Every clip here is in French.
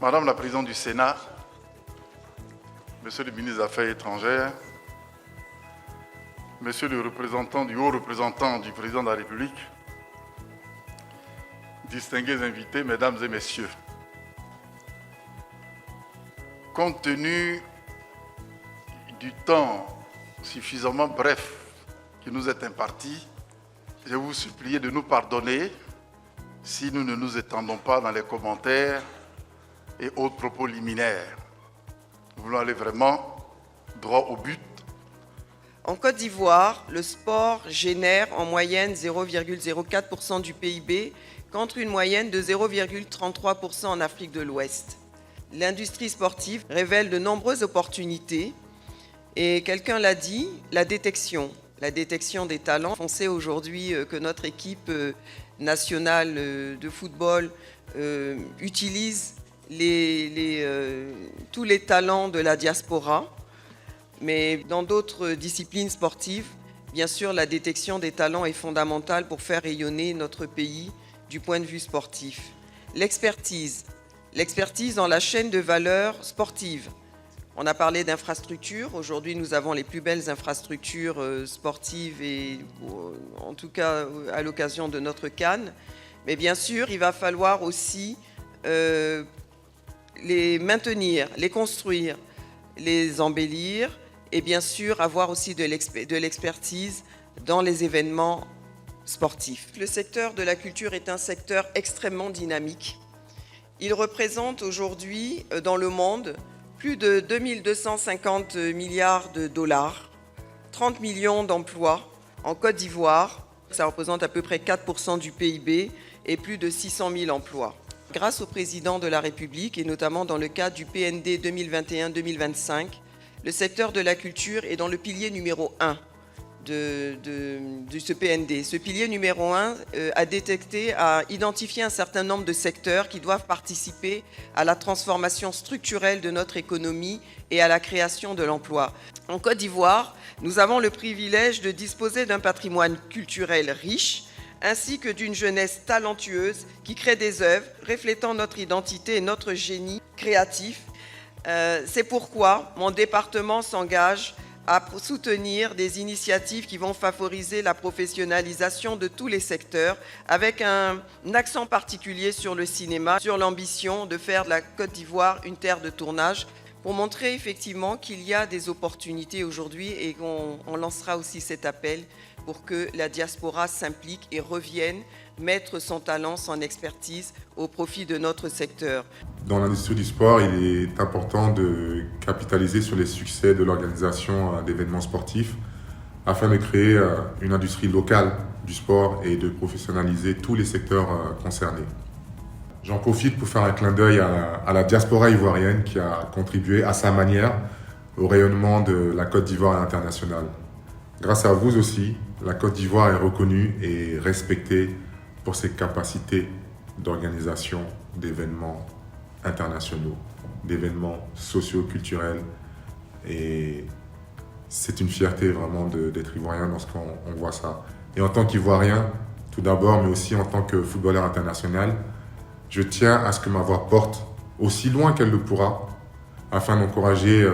Madame la Présidente du Sénat, Monsieur le Ministre des Affaires étrangères, Monsieur le représentant du haut représentant du Président de la République, distingués invités, Mesdames et Messieurs, compte tenu du temps suffisamment bref qui nous est imparti, je vais vous supplier de nous pardonner si nous ne nous étendons pas dans les commentaires et autres propos liminaires. Nous voulons aller vraiment droit au but. En Côte d'Ivoire, le sport génère en moyenne 0,04% du PIB contre une moyenne de 0,33% en Afrique de l'Ouest. L'industrie sportive révèle de nombreuses opportunités et quelqu'un l'a dit, la détection des talents. On sait aujourd'hui que notre équipe nationale de football utilise tous les talents de la diaspora. Mais dans d'autres disciplines sportives, bien sûr, la détection des talents est fondamentale pour faire rayonner notre pays du point de vue sportif. L'expertise dans la chaîne de valeur sportive. On a parlé d'infrastructures. Aujourd'hui, nous avons les plus belles infrastructures sportives, et en tout cas à l'occasion de notre CAN. Mais bien sûr, il va falloir aussi les maintenir, les construire, les embellir et bien sûr avoir aussi de l'expertise dans les événements sportifs. Le secteur de la culture est un secteur extrêmement dynamique. Il représente aujourd'hui dans le monde plus de 2250 milliards de dollars, 30 millions d'emplois en Côte d'Ivoire. Ça représente à peu près 4% du PIB et plus de 600 000 emplois. Grâce au président de la République et notamment dans le cadre du PND 2021-2025, le secteur de la culture est dans le pilier numéro 1 de ce PND. Ce pilier numéro 1 a identifié un certain nombre de secteurs qui doivent participer à la transformation structurelle de notre économie et à la création de l'emploi. En Côte d'Ivoire, nous avons le privilège de disposer d'un patrimoine culturel riche, ainsi que d'une jeunesse talentueuse qui crée des œuvres reflétant notre identité et notre génie créatif. C'est pourquoi mon département s'engage à soutenir des initiatives qui vont favoriser la professionnalisation de tous les secteurs, avec un accent particulier sur le cinéma, sur l'ambition de faire de la Côte d'Ivoire une terre de tournage, pour montrer effectivement qu'il y a des opportunités aujourd'hui, et on lancera aussi cet appel pour que la diaspora s'implique et revienne mettre son talent, son expertise au profit de notre secteur. Dans l'industrie du sport, il est important de capitaliser sur les succès de l'organisation d'événements sportifs afin de créer une industrie locale du sport et de professionnaliser tous les secteurs concernés. J'en profite pour faire un clin d'œil à la diaspora ivoirienne qui a contribué à sa manière au rayonnement de la Côte d'Ivoire à l'international. Grâce à vous aussi, la Côte d'Ivoire est reconnue et respectée pour ses capacités d'organisation d'événements internationaux, d'événements socio-culturels. Et c'est une fierté vraiment d'être ivoirien lorsqu'on voit ça. Et en tant qu'Ivoirien, tout d'abord, mais aussi en tant que footballeur international, je tiens à ce que ma voix porte aussi loin qu'elle le pourra, afin d'encourager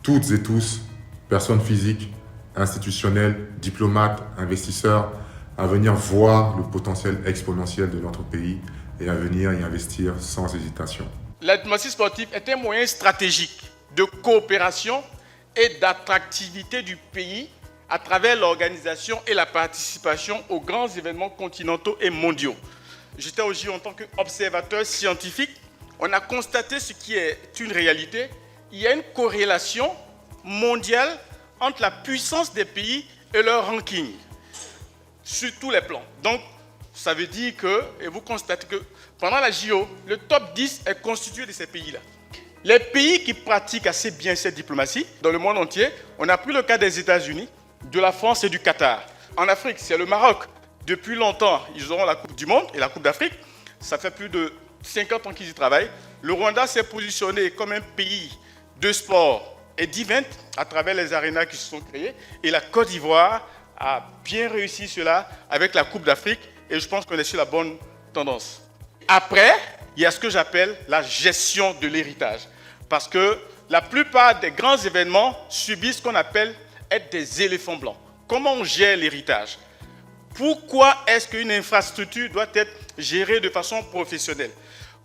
toutes et tous, personnes physiques, institutionnels, diplomates, investisseurs, à venir voir le potentiel exponentiel de notre pays et à venir y investir sans hésitation. La diplomatie sportive est un moyen stratégique de coopération et d'attractivité du pays à travers l'organisation et la participation aux grands événements continentaux et mondiaux. J'étais aujourd'hui en tant qu'observateur scientifique. On a constaté ce qui est une réalité. Il y a une corrélation mondiale entre la puissance des pays et leur ranking, sur tous les plans. Donc, ça veut dire que, et vous constatez que pendant la JO, le top 10 est constitué de ces pays-là. Les pays qui pratiquent assez bien cette diplomatie, dans le monde entier, on a pris le cas des États-Unis, de la France et du Qatar. En Afrique, c'est le Maroc. Depuis longtemps, ils auront la Coupe du Monde et la Coupe d'Afrique. Ça fait plus de 50 ans qu'ils y travaillent. Le Rwanda s'est positionné comme un pays de sport et d'event à travers les arénas qui se sont créés. Et la Côte d'Ivoire a bien réussi cela avec la Coupe d'Afrique. Et je pense qu'on est sur la bonne tendance. Après, il y a ce que j'appelle la gestion de l'héritage. Parce que la plupart des grands événements subissent ce qu'on appelle être des éléphants blancs. Comment on gère l'héritage? Pourquoi est-ce qu'une infrastructure doit être gérée de façon professionnelle?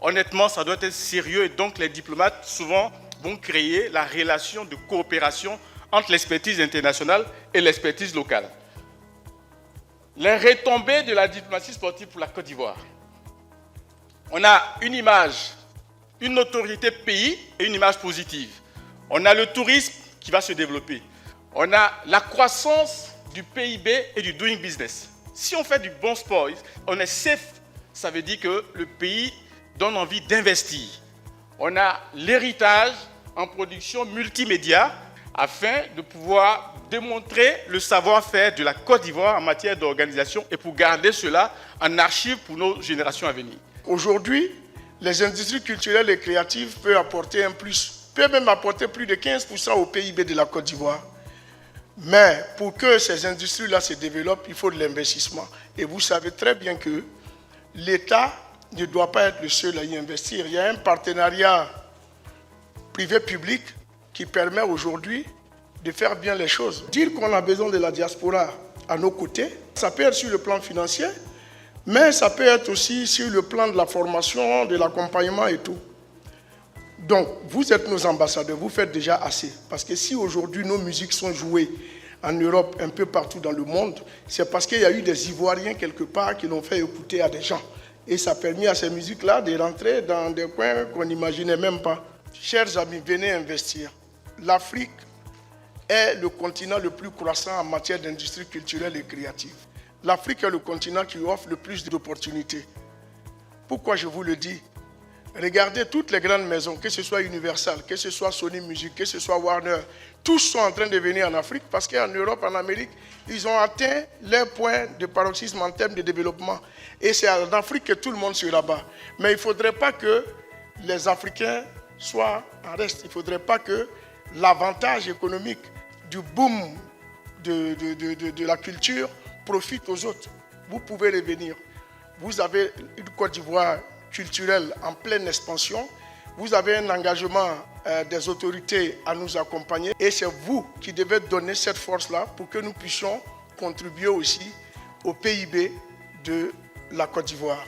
Honnêtement, ça doit être sérieux et donc les diplomates souvent vont créer la relation de coopération entre l'expertise internationale et l'expertise locale. Les retombées de la diplomatie sportive pour la Côte d'Ivoire. On a une image, une autorité pays et une image positive. On a le tourisme qui va se développer. On a la croissance du PIB et du doing business. Si on fait du bon sport, on est safe, ça veut dire que le pays donne envie d'investir. On a l'héritage en production multimédia afin de pouvoir démontrer le savoir-faire de la Côte d'Ivoire en matière d'organisation et pour garder cela en archive pour nos générations à venir. Aujourd'hui, les industries culturelles et créatives peuvent apporter un plus, peuvent même apporter plus de 15% au PIB de la Côte d'Ivoire. Mais pour que ces industries-là se développent, il faut de l'investissement. Et vous savez très bien que l'État ne doit pas être le seul à y investir. Il y a un partenariat privé-public qui permet aujourd'hui de faire bien les choses. Dire qu'on a besoin de la diaspora à nos côtés, ça peut être sur le plan financier, mais ça peut être aussi sur le plan de la formation, de l'accompagnement et tout. Donc, vous êtes nos ambassadeurs, vous faites déjà assez. Parce que si aujourd'hui nos musiques sont jouées en Europe, un peu partout dans le monde, c'est parce qu'il y a eu des Ivoiriens quelque part qui l'ont fait écouter à des gens. Et ça a permis à ces musiques-là de rentrer dans des coins qu'on n'imaginait même pas. Chers amis, venez investir. L'Afrique est le continent le plus croissant en matière d'industrie culturelle et créative. L'Afrique est le continent qui offre le plus d'opportunités. Pourquoi je vous le dis? Regardez toutes les grandes maisons, que ce soit Universal, que ce soit Sony Music, que ce soit Warner, tous sont en train de venir en Afrique parce qu'en Europe, en Amérique, ils ont atteint leur point de paroxysme en termes de développement. Et c'est en Afrique que tout le monde se rabat. Mais il ne faudrait pas que les Africains soient en reste. Il ne faudrait pas que l'avantage économique du boom de la culture profite aux autres. Vous pouvez revenir. Vous avez une Côte d'Ivoire culturelle en pleine expansion. Vous avez un engagement des autorités à nous accompagner et c'est vous qui devez donner cette force-là pour que nous puissions contribuer aussi au PIB de la Côte d'Ivoire.